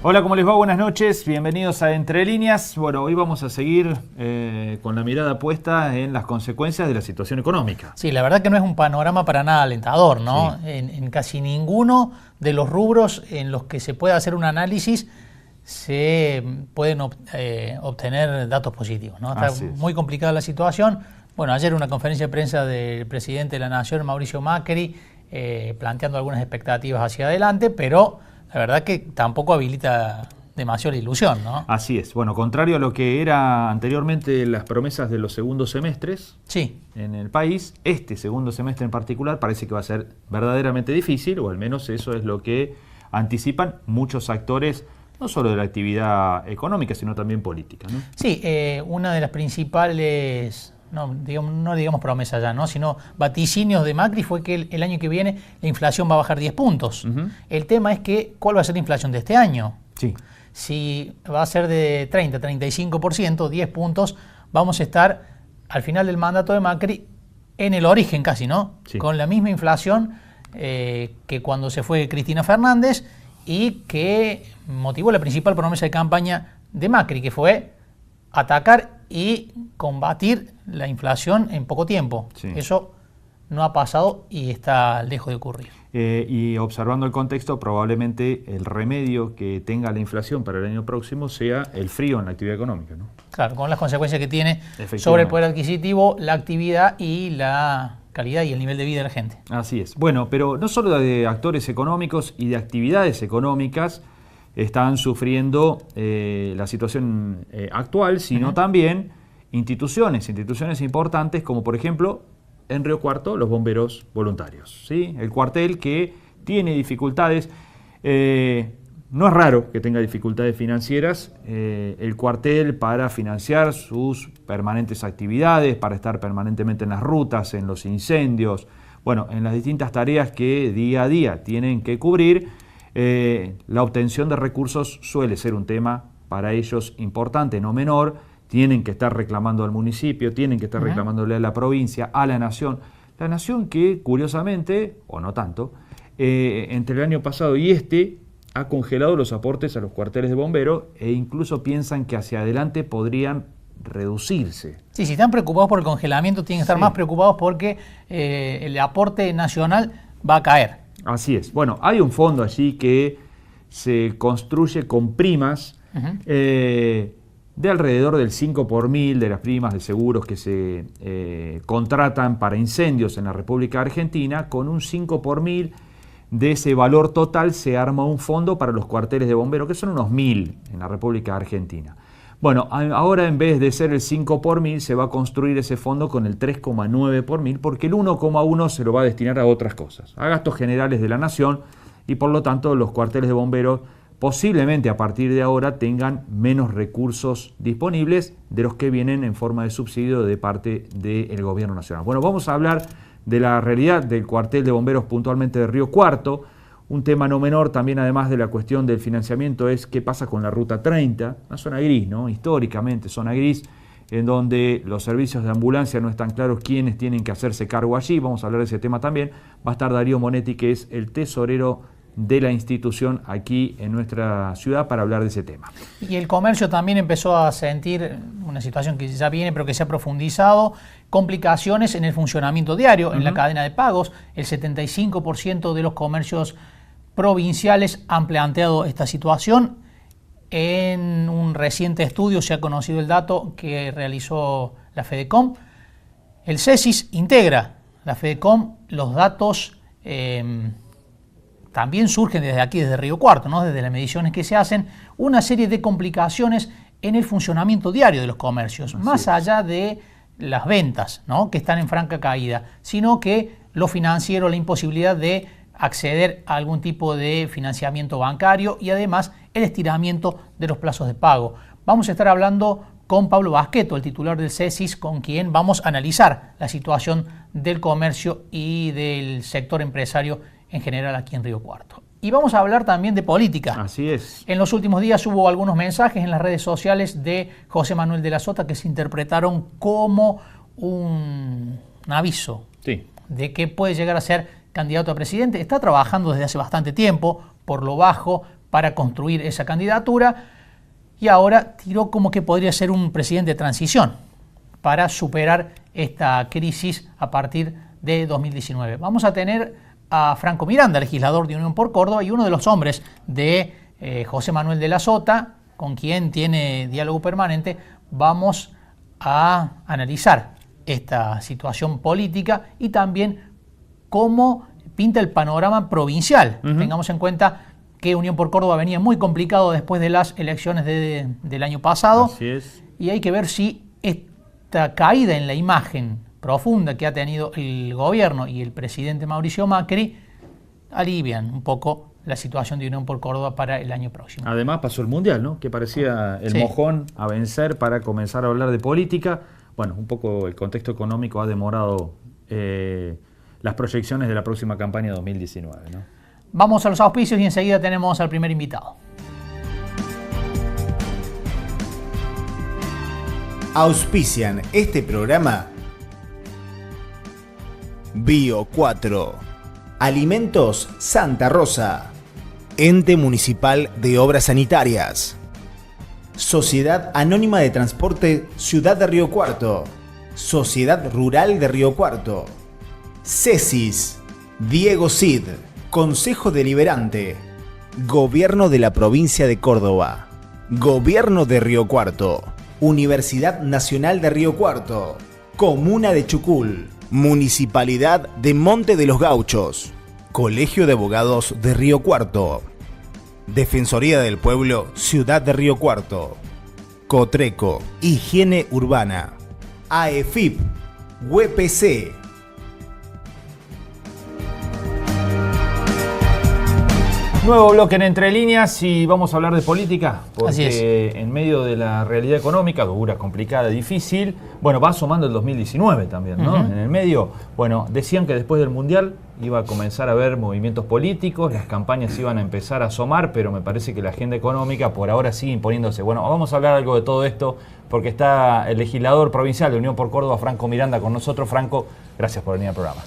Hola, ¿cómo les va? Buenas noches, bienvenidos a Entre Líneas. Bueno, hoy vamos a seguir con la mirada puesta en las consecuencias de la situación económica. Sí, la verdad que no es un panorama para nada alentador, ¿no? Sí. En casi ninguno de los rubros en los que se puede hacer un análisis se pueden obtener datos positivos, ¿no? Está muy complicada la situación. Bueno, ayer una conferencia de prensa del presidente de la Nación, Mauricio Macri, planteando algunas expectativas hacia adelante, pero la verdad que tampoco habilita demasiado la ilusión, ¿no? Así es. Bueno, contrario a lo que era anteriormente las promesas de los segundos semestres en el país, este segundo semestre en particular parece que va a ser verdaderamente difícil, o al menos eso es lo que anticipan muchos actores, no solo de la actividad económica, sino también política, ¿no? Sí, una de las principales... No digamos promesa ya, ¿no? Sino vaticinios de Macri fue que el año que viene la inflación va a bajar 10 puntos. El tema es que, ¿cuál va a ser la inflación de este año? Sí. Si va a ser de 30, 35%, 10 puntos, vamos a estar al final del mandato de Macri en el origen casi, ¿no? Sí. Con la misma inflación que cuando se fue Cristina Fernández y que motivó la principal promesa de campaña de Macri, que fue atacar y combatir la inflación en poco tiempo. Sí. Eso no ha pasado y está lejos de ocurrir. Y observando el contexto, probablemente el remedio que tenga la inflación para el año próximo sea el frío en la actividad económica, ¿no? Claro, con las consecuencias que tiene sobre el poder adquisitivo, la actividad y la calidad y el nivel de vida de la gente. Así es. Bueno, pero no solo de actores económicos y de actividades económicas están sufriendo la situación actual, sino también instituciones importantes, como por ejemplo en Río Cuarto los bomberos voluntarios, ¿sí? El cuartel que tiene dificultades, no es raro que tenga dificultades financieras, el cuartel para financiar sus permanentes actividades, para estar permanentemente en las rutas, en los incendios, bueno, en las distintas tareas que día a día tienen que cubrir. La obtención de recursos suele ser un tema para ellos importante, no menor. Tienen que estar reclamando al municipio, tienen que estar reclamándole a la provincia, a la nación. La nación que, curiosamente, o no tanto, entre el año pasado y este, ha congelado los aportes a los cuarteles de bomberos e incluso piensan que hacia adelante podrían reducirse. Sí, si están preocupados por el congelamiento, tienen que estar más preocupados porque el aporte nacional va a caer. Así es. Bueno, hay un fondo allí que se construye con primas de alrededor del 5 por mil de las primas de seguros que se contratan para incendios en la República Argentina. Con un 5 por mil de ese valor total se arma un fondo para los cuarteles de bomberos, que son unos 1000 en la República Argentina. Bueno, ahora en vez de ser el 5 por mil, se va a construir ese fondo con el 3,9 por mil, porque el 1,1 se lo va a destinar a otras cosas, a gastos generales de la nación, y por lo tanto los cuarteles de bomberos posiblemente a partir de ahora tengan menos recursos disponibles de los que vienen en forma de subsidio de parte del gobierno nacional. Bueno, vamos a hablar de la realidad del cuartel de bomberos puntualmente de Río Cuarto. Un tema no menor también, además de la cuestión del financiamiento, es qué pasa con la Ruta 30, una zona gris, ¿no? Históricamente zona gris, en donde los servicios de ambulancia no están claros quiénes tienen que hacerse cargo allí. Vamos a hablar de ese tema también. Va a estar Darío Monetti, que es el tesorero de la institución aquí en nuestra ciudad, para hablar de ese tema. Y el comercio también empezó a sentir una situación que ya viene, pero que se ha profundizado, complicaciones en el funcionamiento diario, en la cadena de pagos. El 75% de los comercios provinciales han planteado esta situación. En un reciente estudio se ha conocido el dato que realizó la Fedecom. El CESIS integra la Fedecom los datos. También surgen desde aquí, desde Río Cuarto, ¿no? Desde las mediciones que se hacen, una serie de complicaciones en el funcionamiento diario de los comercios, más allá de las ventas, ¿no? Que están en franca caída, sino que lo financiero, la imposibilidad de acceder a algún tipo de financiamiento bancario y además el estiramiento de los plazos de pago. Vamos a estar hablando con Pablo Basqueto, el titular del CESIS, con quien vamos a analizar la situación del comercio y del sector empresario en general aquí en Río Cuarto. Y vamos a hablar también de política. Así es. En los últimos días hubo algunos mensajes en las redes sociales de José Manuel de la Sota que se interpretaron como un aviso de que puede llegar a ser candidato a presidente. Está trabajando desde hace bastante tiempo, por lo bajo, para construir esa candidatura y ahora tiró como que podría ser un presidente de transición para superar esta crisis a partir de 2019. Vamos a tener a Franco Miranda, legislador de Unión por Córdoba y uno de los hombres de José Manuel de la Sota, con quien tiene diálogo permanente. Vamos a analizar esta situación política y también cómo pinta el panorama provincial. Tengamos en cuenta que Unión por Córdoba venía muy complicado después de las elecciones del año pasado. Así es. Y hay que ver si esta caída en la imagen profunda que ha tenido el gobierno y el presidente Mauricio Macri alivian un poco la situación de Unión por Córdoba para el año próximo. Además pasó el Mundial, ¿no? Que parecía el mojón a vencer para comenzar a hablar de política. Bueno, un poco el contexto económico ha demorado las proyecciones de la próxima campaña 2019, ¿no? Vamos a los auspicios y enseguida tenemos al primer invitado. Auspician este programa Bio 4, Alimentos Santa Rosa, Ente Municipal de Obras Sanitarias, Sociedad Anónima de Transporte Ciudad de Río Cuarto, Sociedad Rural de Río Cuarto, CESIS, Diego Cid, Consejo Deliberante, Gobierno de la Provincia de Córdoba, Gobierno de Río Cuarto, Universidad Nacional de Río Cuarto, Comuna de Chucul, Municipalidad de Monte de los Gauchos, Colegio de Abogados de Río Cuarto, Defensoría del Pueblo Ciudad de Río Cuarto, Cotreco, Higiene Urbana, AEFIP, UPC. Nuevo bloque en Entre Líneas y vamos a hablar de política, Así es. porque en medio de la realidad económica, dura, complicada, difícil, bueno, va asomando el 2019 también, ¿no? En el medio, bueno, decían que después del Mundial iba a comenzar a haber movimientos políticos, las campañas iban a empezar a asomar, pero me parece que la agenda económica por ahora sigue imponiéndose. Bueno, vamos a hablar algo de todo esto, porque está el legislador provincial de Unión por Córdoba, Franco Miranda, con nosotros. Franco, gracias por venir al programa.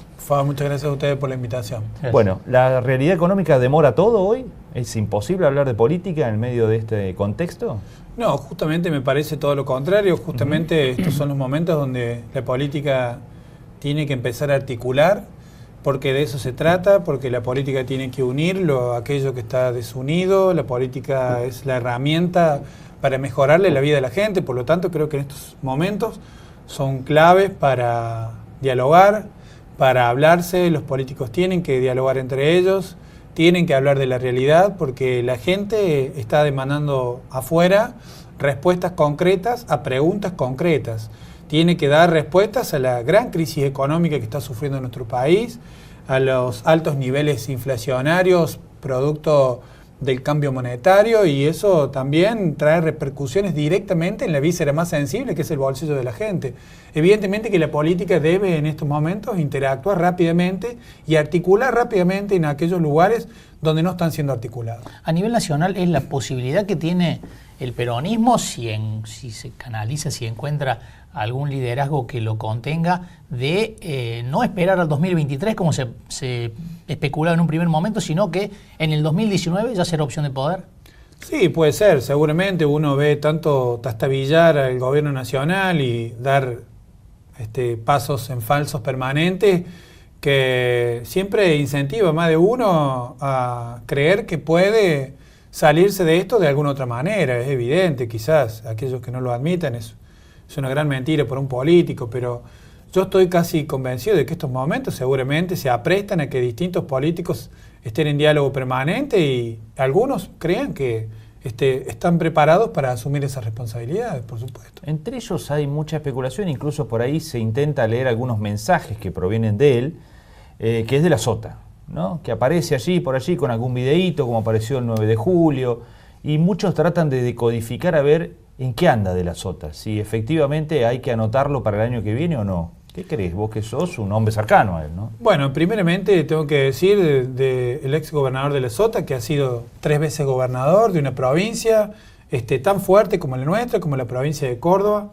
Muchas gracias a ustedes por la invitación. Gracias. Bueno, ¿la realidad económica demora todo hoy? ¿Es imposible hablar de política en medio de este contexto? No, justamente me parece todo lo contrario. Justamente estos son los momentos donde la política tiene que empezar a articular, porque de eso se trata, porque la política tiene que unir aquello que está desunido. La política es la herramienta para mejorarle la vida a la gente. Por lo tanto, creo que en estos momentos son claves para dialogar, para hablarse. Los políticos tienen que dialogar entre ellos, tienen que hablar de la realidad, porque la gente está demandando afuera respuestas concretas a preguntas concretas. Tiene que dar respuestas a la gran crisis económica que está sufriendo nuestro país, a los altos niveles inflacionarios producto del cambio monetario, y eso también trae repercusiones directamente en la víscera más sensible, que es el bolsillo de la gente. Evidentemente que la política debe en estos momentos interactuar rápidamente y articular rápidamente en aquellos lugares donde no están siendo articulados. A nivel nacional es la posibilidad que tiene el peronismo, si se canaliza, si encuentra algún liderazgo que lo contenga, de no esperar al 2023 como se especulaba en un primer momento, sino que en el 2019 ya será opción de poder. Sí, puede ser. Seguramente uno ve tanto tastabillar al gobierno nacional y dar pasos en falsos permanentes, que siempre incentiva a más de uno a creer que puede salirse de esto de alguna otra manera. Es evidente, quizás aquellos que no lo admitan, es una gran mentira por un político, pero yo estoy casi convencido de que estos momentos seguramente se aprestan a que distintos políticos estén en diálogo permanente, y algunos crean que están preparados para asumir esas responsabilidades, por supuesto. Entre ellos hay mucha especulación, incluso por ahí se intenta leer algunos mensajes que provienen de él, que es de la Sota, ¿no? Que aparece allí, por allí, con algún videíto, como apareció el 9 de julio, y muchos tratan de decodificar a ver en qué anda de la Sota, si efectivamente hay que anotarlo para el año que viene o no. ¿Qué crees vos, que sos un hombre cercano a él, no? Bueno, primeramente tengo que decir del ex gobernador de la Sota, que ha sido 3 veces gobernador de una provincia tan fuerte como la nuestra, como la provincia de Córdoba.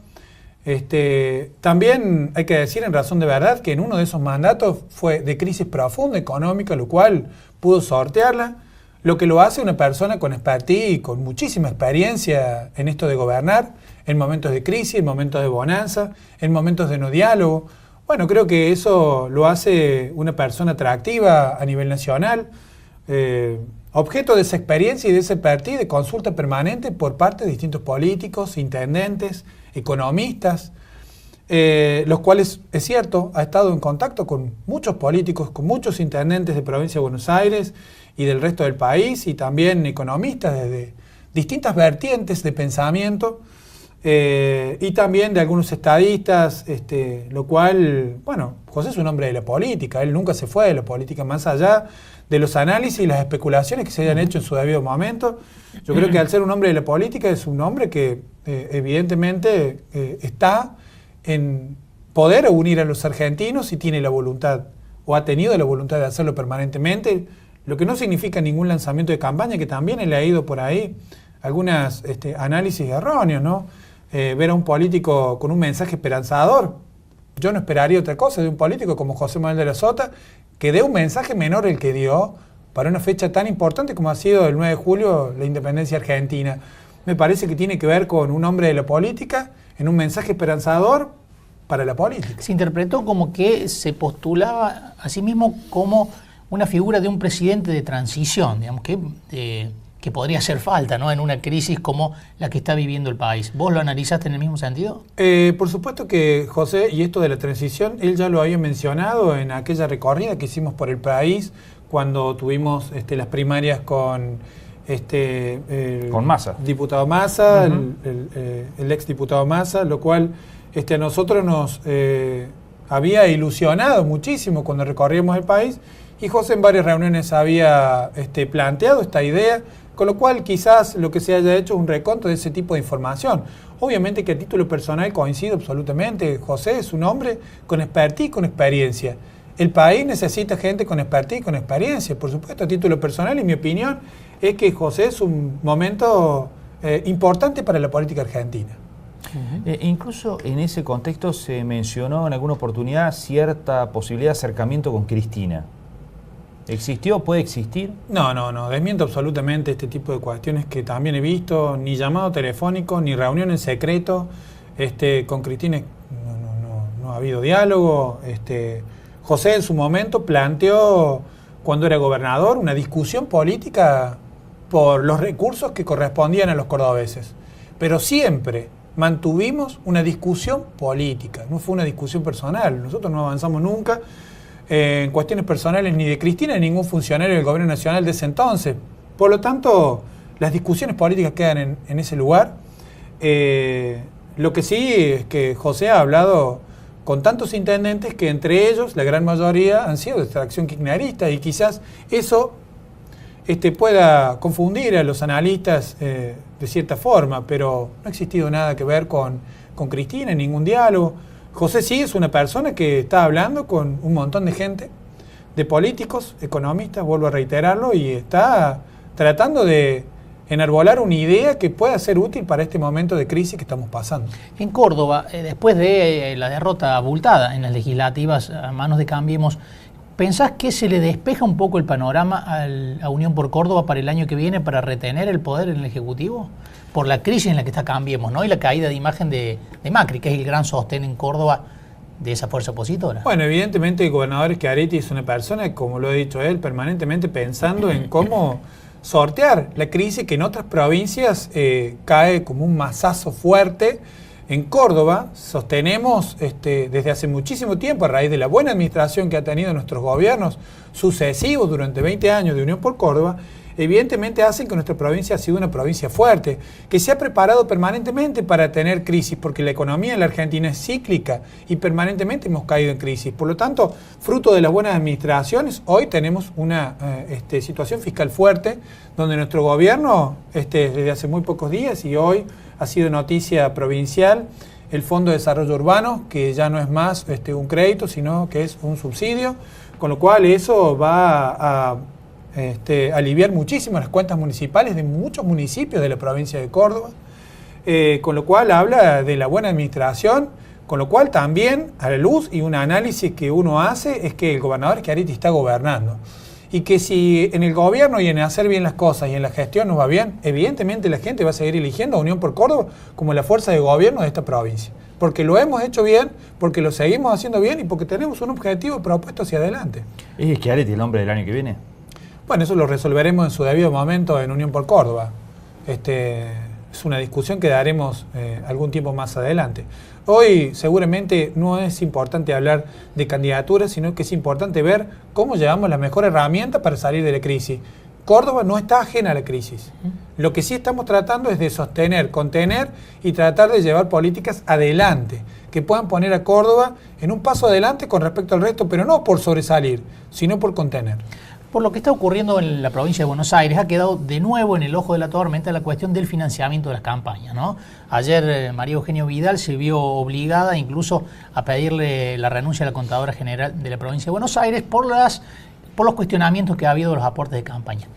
También hay que decir en razón de verdad que en uno de esos mandatos fue de crisis profunda económica, lo cual pudo sortearla. lo que lo hace una persona con expertise y con muchísima experiencia en esto de gobernar, en momentos de crisis, en momentos de bonanza, en momentos de no diálogo. Bueno, creo que eso lo hace una persona atractiva a nivel nacional, objeto de esa experiencia y de ese expertise de consulta permanente por parte de distintos políticos, intendentes, economistas, los cuales, es cierto, ha estado en contacto con muchos políticos, con muchos intendentes de provincia de Buenos Aires y del resto del país, y también economistas desde distintas vertientes de pensamiento, y también de algunos estadistas, lo cual, bueno, José es un hombre de la política, él nunca se fue de la política, más allá de los análisis y las especulaciones que se hayan hecho en su debido momento. Yo creo que al ser un hombre de la política es un hombre que evidentemente está en poder unir a los argentinos y tiene la voluntad, o ha tenido la voluntad de hacerlo permanentemente, lo que no significa ningún lanzamiento de campaña, que también he leído por ahí algunos análisis erróneos, ¿no? Ver a un político con un mensaje esperanzador. Yo no esperaría otra cosa de un político como José Manuel de la Sota, que dé un mensaje menor el que dio para una fecha tan importante como ha sido el 9 de julio, la independencia argentina. Me parece que tiene que ver con un hombre de la política, en un mensaje esperanzador para la política. Se interpretó como que se postulaba a sí mismo como una figura de un presidente de transición, digamos, que podría hacer falta, ¿no?, en una crisis como la que está viviendo el país. ¿Vos lo analizaste en el mismo sentido? Por supuesto que José, y esto de la transición, él ya lo había mencionado en aquella recorrida que hicimos por el país cuando tuvimos las primarias con Massa. Diputado Massa, el ex diputado Massa, lo cual a nosotros nos había ilusionado muchísimo cuando recorríamos el país, y José en varias reuniones había planteado esta idea, con lo cual quizás lo que se haya hecho es un reconto de ese tipo de información. Obviamente que a título personal coincido absolutamente, José es un hombre con expertise y con experiencia. El país necesita gente con expertise y con experiencia, por supuesto, a título personal, y mi opinión es que José es un momento importante para la política argentina. Incluso en ese contexto se mencionó en alguna oportunidad cierta posibilidad de acercamiento con Cristina. ¿Existió? ¿Puede existir? No, desmiento absolutamente este tipo de cuestiones que también he visto, ni llamado telefónico, ni reunión en secreto. Con Cristina no ha habido diálogo. José en su momento planteó, cuando era gobernador, una discusión política por los recursos que correspondían a los cordobeses. Pero siempre mantuvimos una discusión política, no fue una discusión personal. Nosotros no avanzamos nunca en cuestiones personales ni de Cristina ni ningún funcionario del gobierno nacional de ese entonces. Por lo tanto, las discusiones políticas quedan en ese lugar. Lo que sí es que José ha hablado con tantos intendentes que entre ellos, la gran mayoría, han sido de extracción kirchnerista, y quizás eso pueda confundir a los analistas de cierta forma, pero no ha existido nada que ver con Cristina, ningún diálogo. José sí es una persona que está hablando con un montón de gente, de políticos, economistas, vuelvo a reiterarlo, y está tratando de enarbolar una idea que pueda ser útil para este momento de crisis que estamos pasando. En Córdoba, después de la derrota abultada en las legislativas a manos de Cambiemos, ¿pensás que se le despeja un poco el panorama a Unión por Córdoba para el año que viene para retener el poder en el Ejecutivo? Por la crisis en la que está Cambiemos, ¿no? Y la caída de imagen de Macri, que es el gran sostén en Córdoba de esa fuerza opositora. Bueno, evidentemente el gobernador Schiaretti es una persona, como lo ha dicho él, permanentemente pensando en cómo sortear la crisis que en otras provincias cae como un mazazo fuerte. En Córdoba sostenemos desde hace muchísimo tiempo, a raíz de la buena administración que ha tenido nuestros gobiernos sucesivos durante 20 años de Unión por Córdoba, evidentemente hacen que nuestra provincia ha sido una provincia fuerte, que se ha preparado permanentemente para tener crisis, porque la economía en la Argentina es cíclica y permanentemente hemos caído en crisis. Por lo tanto, fruto de las buenas administraciones, hoy tenemos una situación fiscal fuerte, donde nuestro gobierno, desde hace muy pocos días, y hoy ha sido noticia provincial, el Fondo de Desarrollo Urbano, que ya no es más un crédito, sino que es un subsidio, con lo cual eso va a aliviar muchísimo las cuentas municipales de muchos municipios de la provincia de Córdoba, con lo cual habla de la buena administración, con lo cual también a la luz y un análisis que uno hace es que el gobernador Schiaretti está gobernando. y que si en el gobierno y en hacer bien las cosas y en la gestión nos va bien, evidentemente la gente va a seguir eligiendo a Unión por Córdoba como la fuerza de gobierno de esta provincia. Porque lo hemos hecho bien, porque lo seguimos haciendo bien y porque tenemos un objetivo propuesto hacia adelante. ¿Es Schiaretti el hombre del año que viene? Bueno, eso lo resolveremos en su debido momento en Unión por Córdoba. Es una discusión que daremos algún tiempo más adelante. Hoy seguramente no es importante hablar de candidaturas, sino que es importante ver cómo llevamos la mejor herramienta para salir de la crisis. Córdoba no está ajena a la crisis. Lo que sí estamos tratando es de sostener, contener y tratar de llevar políticas adelante, que puedan poner a Córdoba en un paso adelante con respecto al resto, pero no por sobresalir, sino por contener. Por lo que está ocurriendo en la provincia de Buenos Aires, ha quedado de nuevo en el ojo de la tormenta la cuestión del financiamiento de las campañas, ¿no? Ayer María Eugenia Vidal se vio obligada incluso a pedirle la renuncia a la contadora general de la provincia de Buenos Aires por los cuestionamientos que ha habido de los aportes de campaña.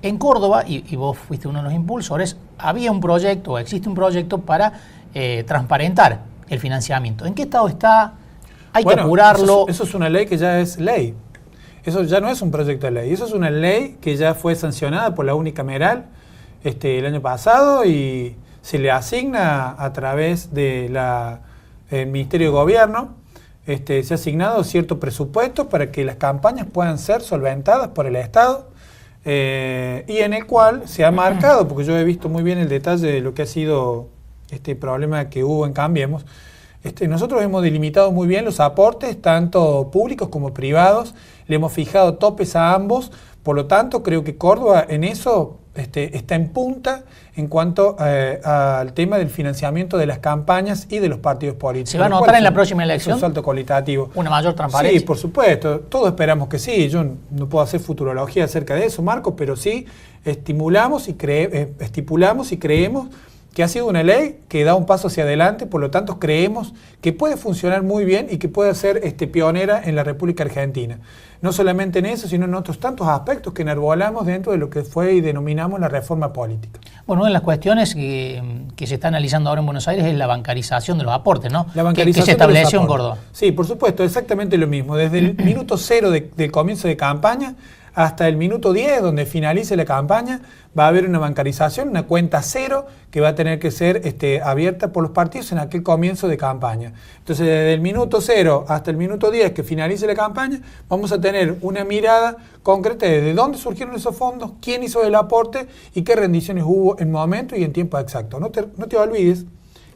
En Córdoba, y vos fuiste uno de los impulsores, había un proyecto, existe un proyecto para transparentar el financiamiento. ¿En qué estado está? Hay que apurarlo. Eso es una ley que ya es ley. Eso ya no es un proyecto de ley, eso es una ley que ya fue sancionada por la unicameral el año pasado y se le asigna a través del Ministerio de Gobierno, se ha asignado cierto presupuesto para que las campañas puedan ser solventadas por el Estado y en el cual se ha marcado, porque yo he visto muy bien el detalle de lo que ha sido este problema que hubo en Cambiemos. Nosotros hemos delimitado muy bien los aportes, tanto públicos como privados, le hemos fijado topes a ambos, por lo tanto creo que Córdoba en eso está en punta en cuanto al tema del financiamiento de las campañas y de los partidos políticos. ¿Se va a notar en la próxima elección? Es un salto cualitativo. ¿Una mayor transparencia? Sí, por supuesto, todos esperamos que sí, yo no puedo hacer futurología acerca de eso, Marcos, pero sí estipulamos y creemos que ha sido una ley que da un paso hacia adelante, por lo tanto creemos que puede funcionar muy bien y que puede ser pionera en la República Argentina. No solamente en eso, sino en otros tantos aspectos que enarbolamos dentro de lo que fue y denominamos la reforma política. Bueno, una de las cuestiones que se está analizando ahora en Buenos Aires es la bancarización de los aportes, ¿no? La bancarización que se estableció en Córdoba. Sí, por supuesto, exactamente lo mismo. Desde el minuto 0 del comienzo de campaña hasta el minuto 10, donde finalice la campaña, va a haber una bancarización, una cuenta cero que va a tener que ser abierta por los partidos en aquel comienzo de campaña. Entonces, desde el minuto 0 hasta el minuto 10 que finalice la campaña, vamos a tener una mirada concreta de dónde surgieron esos fondos, quién hizo el aporte y qué rendiciones hubo en momento y en tiempo exacto. No te olvides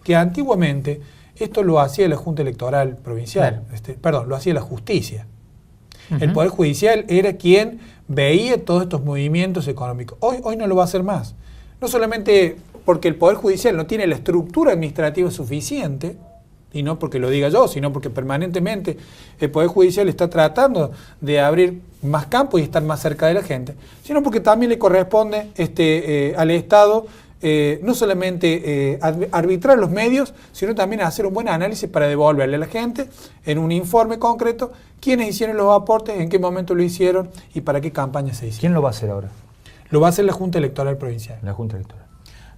que antiguamente esto lo hacía la Junta Electoral Provincial, lo hacía la Justicia. El Poder Judicial era quien veía todos estos movimientos económicos. Hoy no lo va a hacer más. No solamente porque el Poder Judicial no tiene la estructura administrativa suficiente, y no porque lo diga yo, sino porque permanentemente el Poder Judicial está tratando de abrir más campo y estar más cerca de la gente, sino porque también le corresponde al Estado no solamente arbitrar los medios, sino también hacer un buen análisis para devolverle a la gente en un informe concreto quiénes hicieron los aportes, en qué momento lo hicieron y para qué campaña se hizo. ¿Quién lo va a hacer ahora? Lo va a hacer la Junta Electoral Provincial. La Junta Electoral.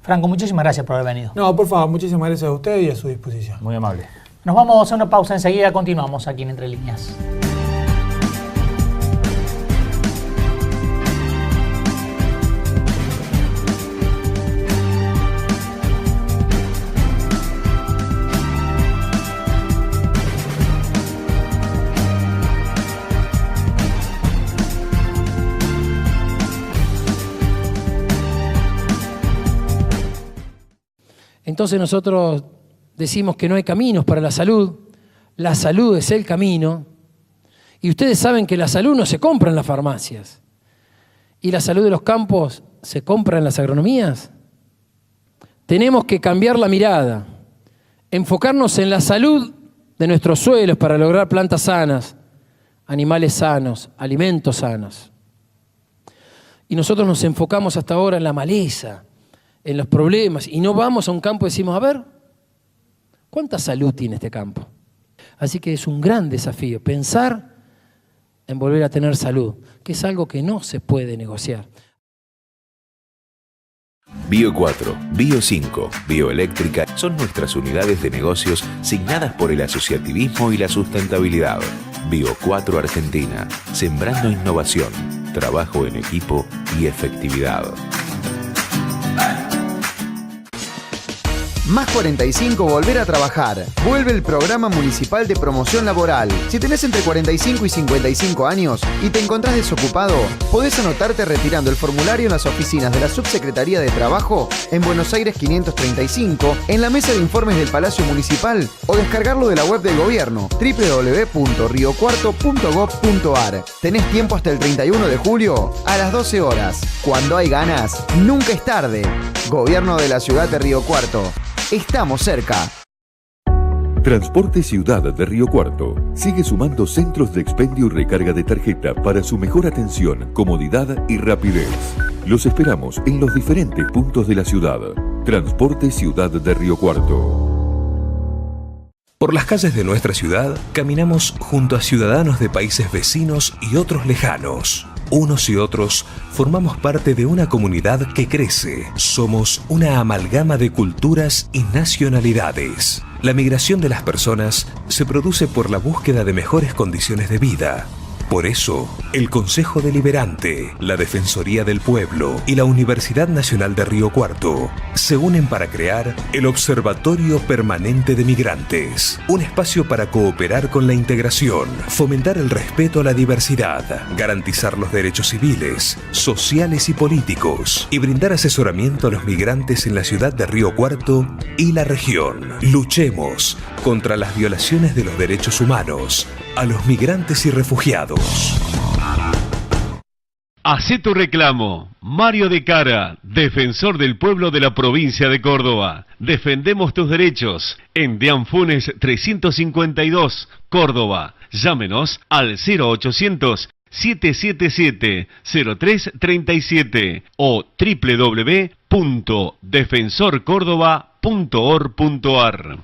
Franco, muchísimas gracias por haber venido. No, por favor, muchísimas gracias a usted y a su disposición. Muy amable. Nos vamos a una pausa, enseguida continuamos aquí en Entre Líneas. Entonces nosotros decimos que no hay caminos para la salud es el camino, y ustedes saben que la salud no se compra en las farmacias, y la salud de los campos se compra en las agronomías. Tenemos que cambiar la mirada, enfocarnos en la salud de nuestros suelos para lograr plantas sanas, animales sanos, alimentos sanos. Y nosotros nos enfocamos hasta ahora en la maleza, en los problemas, y no vamos a un campo y decimos, a ver, ¿cuánta salud tiene este campo? Así que es un gran desafío pensar en volver a tener salud, que es algo que no se puede negociar. Bio 4, Bio 5, Bioeléctrica son nuestras unidades de negocios signadas por el asociativismo y la sustentabilidad. Bio 4 Argentina, sembrando innovación. trabajo en equipo y efectividad. Más 45 Volver a Trabajar. Vuelve el programa municipal de promoción laboral. Si tenés entre 45 y 55 años y te encontrás desocupado, podés anotarte retirando el formulario en las oficinas de la Subsecretaría de Trabajo en Buenos Aires 535, en la mesa de informes del Palacio Municipal, o descargarlo de la web del gobierno www.riocuarto.gov.ar. Tenés tiempo hasta el 31 de julio a las 12 horas. Cuando hay ganas, nunca es tarde. Gobierno de la Ciudad de Río Cuarto. Estamos cerca. Transporte Ciudad de Río Cuarto sigue sumando centros de expendio y recarga de tarjeta para su mejor atención, comodidad y rapidez. Los esperamos en los diferentes puntos de la ciudad. Transporte Ciudad de Río Cuarto. Por las calles de nuestra ciudad caminamos junto a ciudadanos de países vecinos y otros lejanos. Unos y otros formamos parte de una comunidad que crece. Somos una amalgama de culturas y nacionalidades. La migración de las personas se produce por la búsqueda de mejores condiciones de vida. Por eso, el Consejo Deliberante, la Defensoría del Pueblo y la Universidad Nacional de Río Cuarto se unen para crear el Observatorio Permanente de Migrantes, un espacio para cooperar con la integración, fomentar el respeto a la diversidad, garantizar los derechos civiles, sociales y políticos y brindar asesoramiento a los migrantes en la ciudad de Río Cuarto y la región. Luchemos contra las violaciones de los derechos humanos a los migrantes y refugiados. Hacé tu reclamo. Mario de Cara, defensor del pueblo de la provincia de Córdoba. Defendemos tus derechos. En Deán Funes 352, Córdoba. Llámenos al 0800 777-0337 o www.defensorcordoba.org.ar.